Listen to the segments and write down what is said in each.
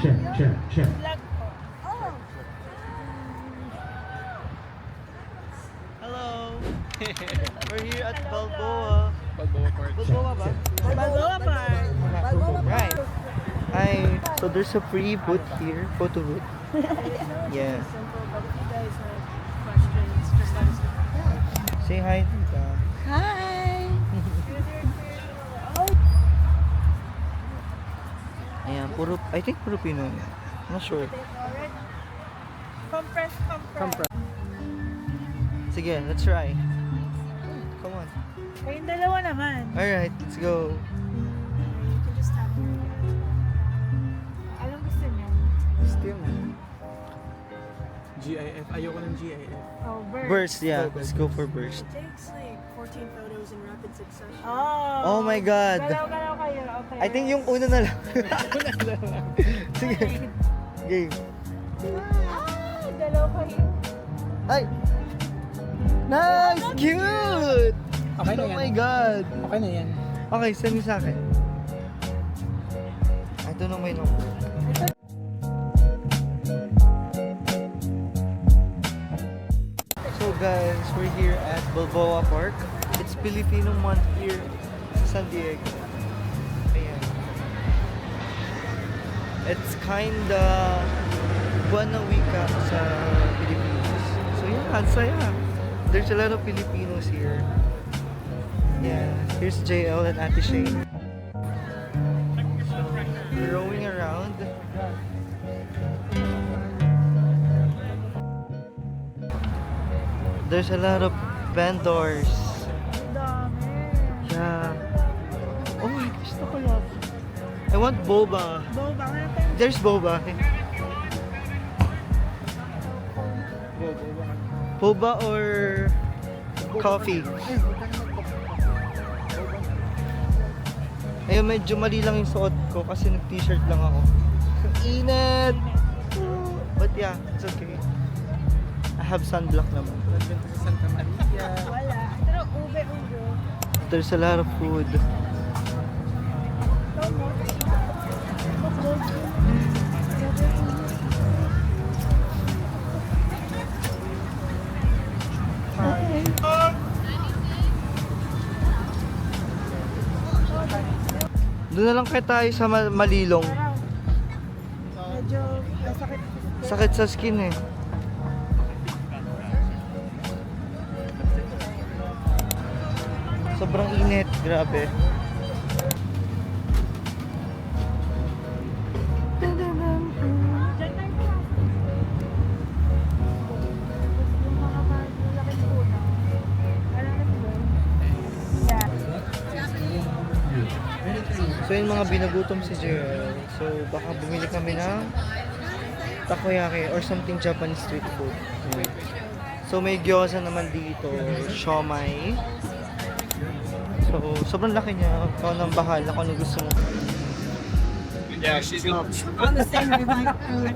check. Hello! We're here at Balboa. Balboa Park. Balboa ba? Balboa Park. Right. So there's a free booth here, photo booth. Yeah. Simple, but if you guys have questions, just let us know. Say hi, tita. Hi! Ayan, I think puro Pinoy. I'm not sure. Compress. Sige, let's try. Come on. Kayong dalawa naman. Alright, let's go. You can just tap me. Anong gusto niyo? Still. GIF. Ayoko ng GIF. Oh, bird. Burst, yeah. Let's go for burst. It takes like 14 photos in rapid succession. Oh! Oh my God. Galaw kayo. Okay. I think yung una na lang. Sige. Game. Galaw kayo. Ay! Nice! Cute! Okay na Oh yan. my God! Okay na yan. Okay, send me sa akin. I don't know my number. So guys, we're here at Balboa Park. It's Filipino month here sa San Diego. Ayan. It's kinda buwan ng wika sa Pilipinas. So yeah, ang saya. There's a lot of Filipinos here. Yeah, here's JL and Ate Shane. So, we're rowing around. There's a lot of vendors. Ang dami. Yeah. Oh my gosh, nakulap. I want boba. Boba. Wala tayong There's boba. Boba or coffee? Ayun, medyo mali lang yung suot ko kasi nag-t-shirt lang ako. Ang init! But yeah, it's okay. I have sunblock naman. Nandun sa Santa Maria. wala. Pero ube. There's a lot of food. Doon na lang kaya tayo sa Malilong. Medyo masakit. Sakit sa skin eh. Sobrang init, grabe. Diyan tayo pa. Yung mga malaking puno. Alam mo ba? Yeah. So yung mga binagutom si JL. So baka bumili kami ng takoyaki or something Japanese street food. Yan. So may gyoza naman dito, siomai. So sobrang laki niya. Ikaw nang bahala kung ano gusto mo. Yeah, she's not. On the same wavelength.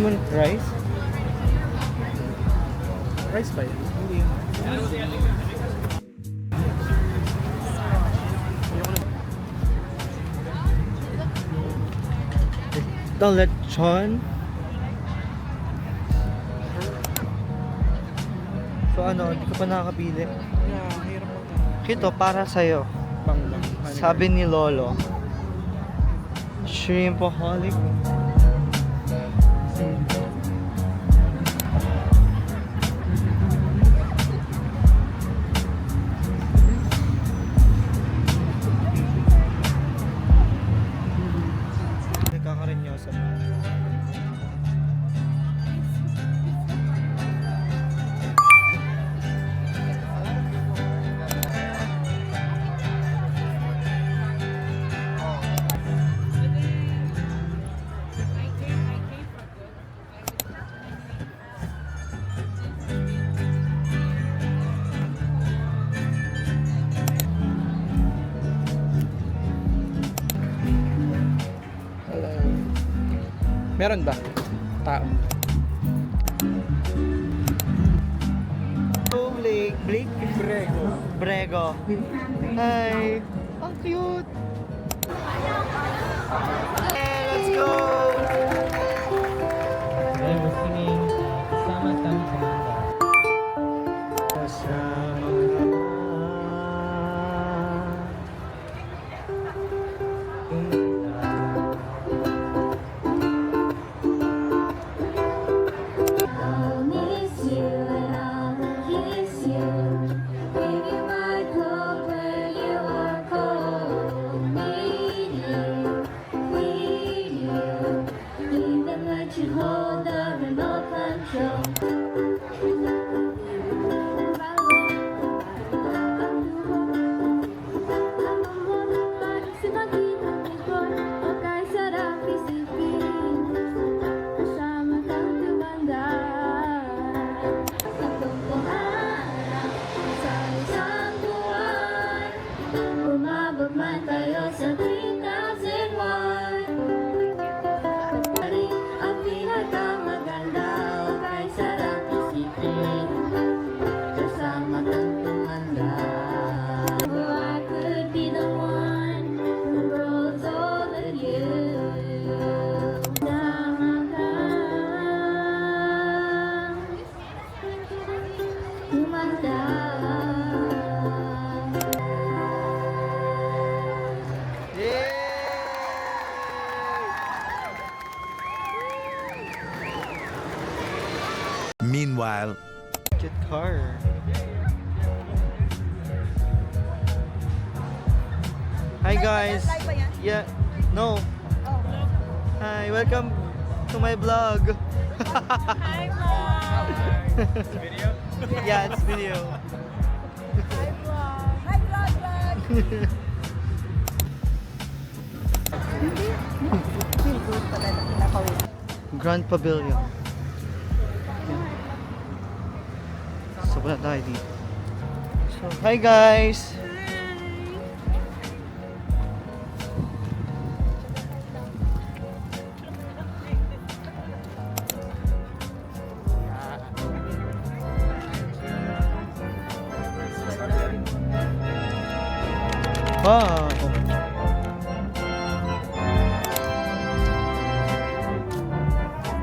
Lemon rice? Rice ba yan? Hindi yun. Ito lechon. So ano, hindi ka pa nakakapili. Yeah, hirap mo ito. Ito para sa'yo. Bang. Sabi ni Lolo. Shrimpaholic. Nagkakarinyosa. Meron ba? Tao. Oh, Blake. Brego. Brego. Hi. Ang cute! Hey, let's go! Then we're singing Kasama Kami Kamanda. Kasama I'll miss you and I'll kiss you. Give you my coat where you are cold. Need you. Even let you hold the remote control. Okay, sarap isipin. Kasama kang tumanda sa tungkuhan sa isang buwan. Umabot man tayo sa 2001. Ang pinakamaganda ay sarap isipin. Kasama kang tumanda. I could be the one who rolls over you. Kasama kang tumanda. Meanwhile, Cute car. Hi guys. Yeah. No. Hi, welcome to my vlog. Hi, Mom. Video? Yeah, it's video. Hi, Vlog. Hi, Vlog. Grand Pavilion. So, wala tayo dito. So, hi guys! Wow!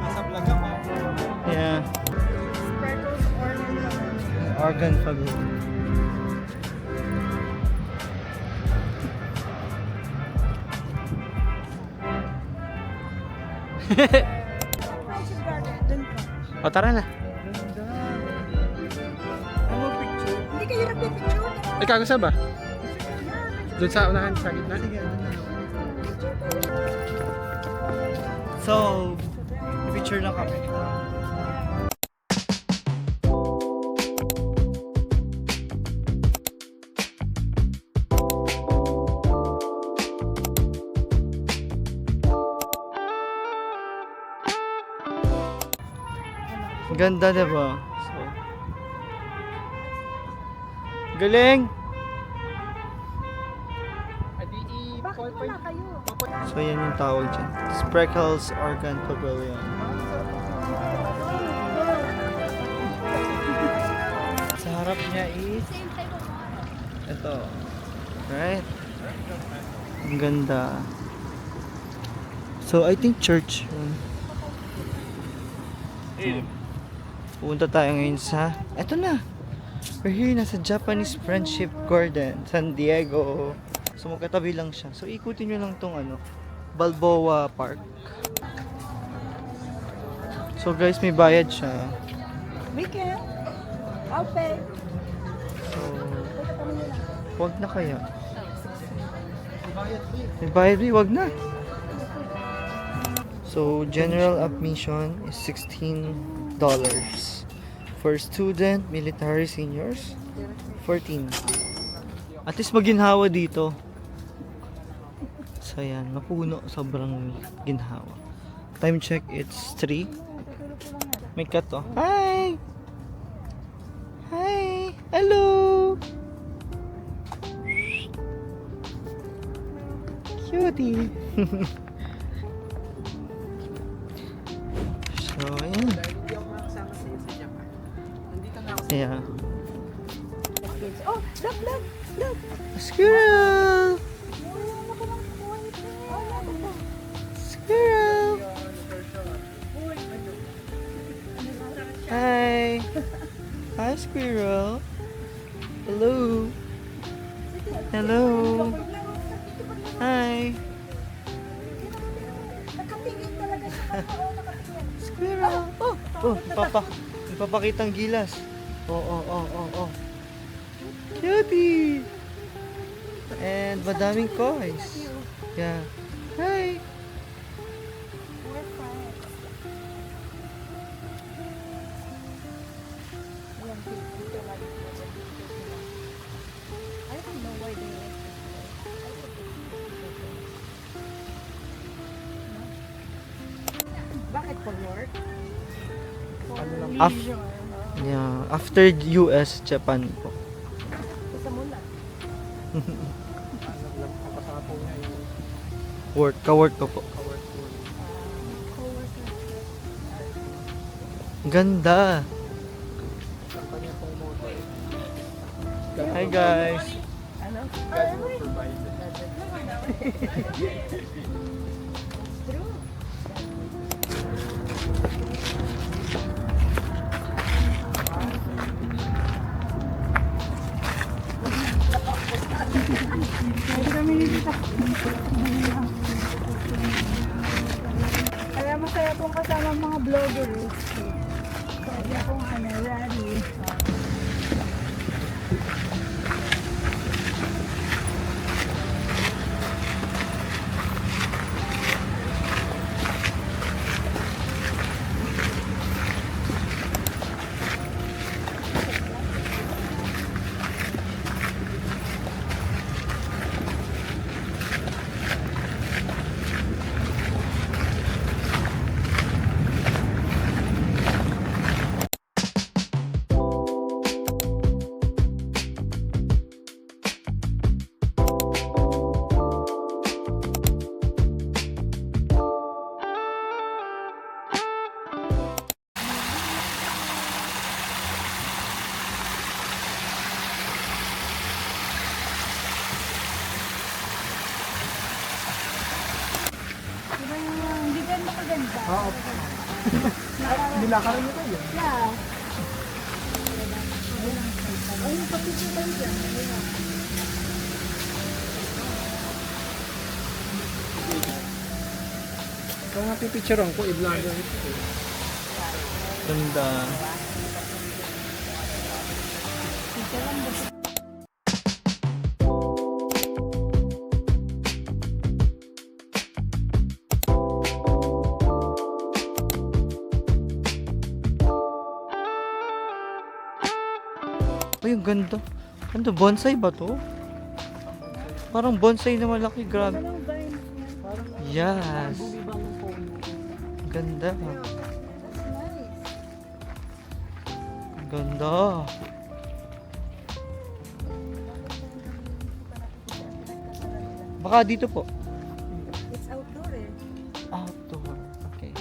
Nasa vlog ako. Yeah. Spreckles Organ Pavilion. Friendship Garden. Dun ka. O, tara na. Ano picture? Hindi kayo nagpipicture. Ikaw gusto ba? Doon sa unahan, sa gitna? So, picture lang kami. Ganda, diba? So, galing! Bakit wala kayo? So, yan yung tawag dyan. Spreckles Organ Pavilion. Sa harap niya is ito. Right? Ang ganda. So, I think church. Pupunta tayo ngayon sa... Eto na! We're here na sa Japanese Friendship Garden, San Diego. So, magkatabi lang siya. So, ikutin nyo lang tong Balboa Park. So, guys, may bayad siya. We can. I'll pay. So, wag na kaya. May bayad, wag na. So, general admission is $16. For student, military, seniors, 14. At least maginhawa dito. So, ayan, mapuno. Sobrang ginhawa. Time check, it's 3. May cat, oh. Hi! Hi! Hello! Cutie! So, ayan. Hindi ako makasama sa iyo sa Japan. Nandito na ako. Yeah. Oh, look, look, look. A squirrel! Hi. Hi, squirrel. Hello. Hello. Hi. Nakatingin talaga siya. Squirrel. Oh, ipapakitang gilas. Oh. Cutie. And madaming coins. Yeah. Hi. We're friends. Yan, dito lagi sila. I don't know why they like this place. Bakit for work? For leisure. Yeah, after US, Japan po. Isa muna. Kasama niya yung Ka-work ko po. Ganda. kanya pong moto. Hi guys. Ano? God will provide. Kaya masaya pong kasama ang mga vloggers. Kaya pong rally. Hindi ka makaganda. Oo. Nilakaran niyo tayo. Yeah. Kung nga pipicturean ko, i-vlogger ito. Ganda. Uy, ang ganda. Ano, bonsai ba to? Parang bonsai na malaki, grabe. Yes. Ganda. Ganda. Baka dito po. It's outdoor eh. Outdoor. Okay.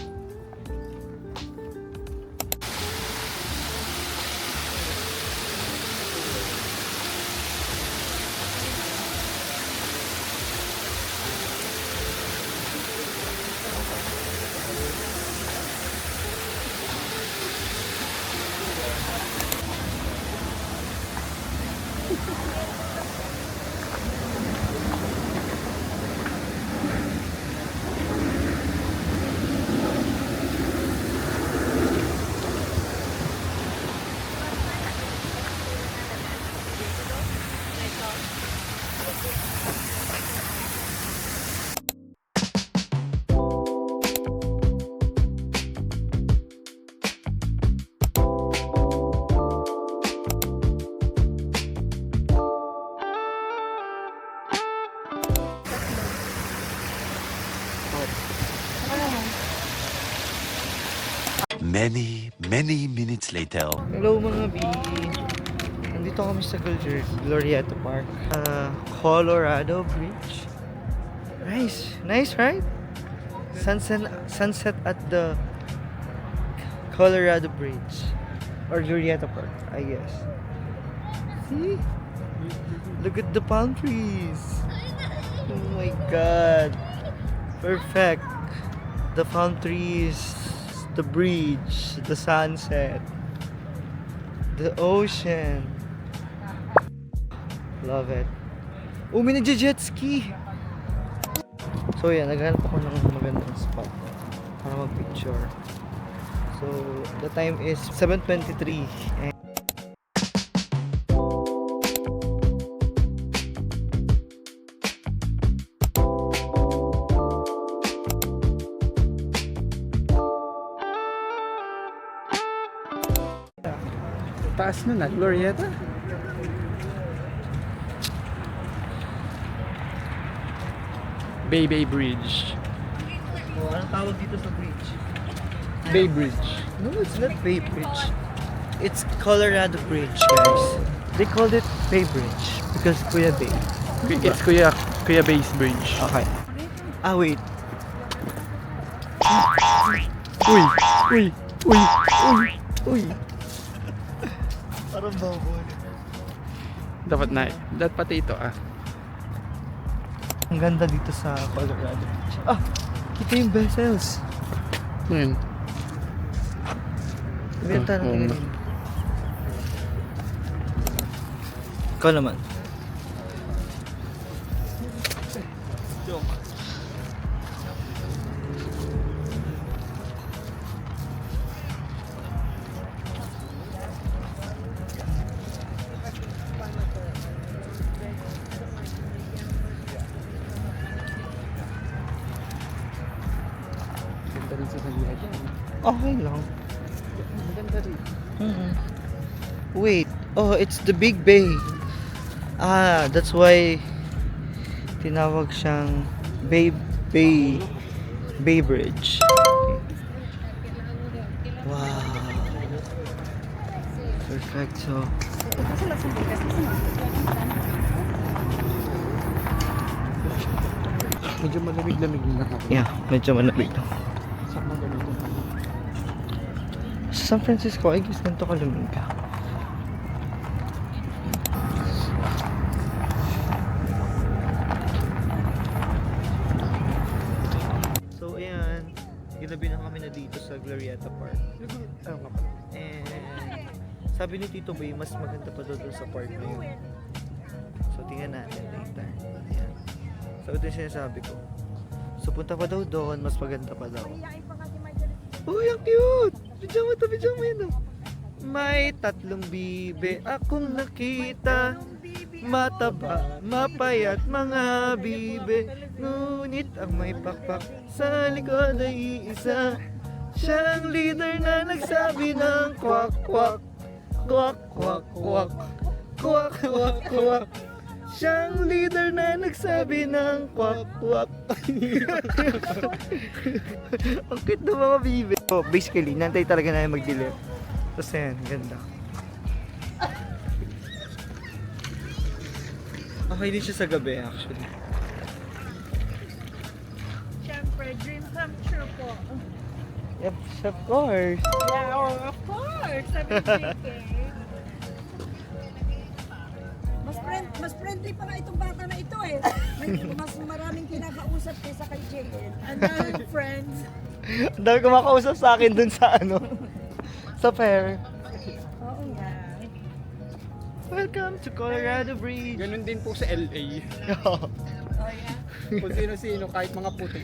Many minutes later. Hello mga B. Nandito kami sa Glorieta Park. Colorado Bridge. Nice, right? Sunset at the Colorado Bridge. Or Glorieta Park, I guess. See? Look at the palm trees. Oh my god. Perfect. The palm trees, the bridge, the sunset. The ocean. Love it. May nagja-jet ski. So yan, naghanap ako ng magandang spot para mag-picture. So, the time is 7:23. And Taas nun at Glorieta. Bay Bridge. anong tawag dito sa bridge? Bay Bridge. No, it's not Bay Bridge. It's Colorado Bridge, guys. They called it Bay Bridge because Kuya Bay. It's Kuya Bay's Bridge. Okay. Wait. Uy! Uy! Uy! Uy! Uy. Parang bobo. Dapat pati ito Ang ganda dito sa Colorado Beach. Kita yung vessels. Ngayon. Benta Oo, natin. oo. Ikaw naman. Ganda rin sa salihan yan. Okay lang. Maganda rin. Wait. It's the Big Bay. That's why tinawag siyang Bay Bridge. Wow. Perfect. So, Medyo malamig-lamig na ako. yeah, medyo malamig to. Sa mga ganito. Sa San Francisco, I guess ganito kalamig ka. So, ayan. Ginabi na kami na dito sa Glorieta Park. And sabi ni Tito Boy, mas maganda pa daw dun sa park na yun. So, tingnan natin later. Ayan. So, ito yung sinasabi ko. So, punta pa daw doon, mas maganda pa daw. Uy, ang cute! Bidyan mo yun. May tatlong bibe akong nakita. Mataba, mapayat mga bibe. Ngunit ang may pakpak sa likod ay isa. Siya ang leader na nagsabi ng kwak kwak. Kwak kwak kwak. Kwak kwak kwak. Siya ang leader na nagsabi ng kwak kwak. Ang cute ng mga bibe. So basically, nantay talaga na mag-deliver. Tapos ayan, ganda. Okay din siya sa gabi actually. Siyempre, dream come true po. Yep, of course. Yeah, of course. Sabi ni JK. Mas friendly pa nga itong bata na ito eh. Mas maraming kinakausap kaysa kay JL. Ang daming friends. Ang dami kumakausap sa akin dun sa sa fair. Oo nga. Welcome to Colorado Bridge. Ganun din po sa LA. Oh yeah. Kung sino-sino, kahit mga puti.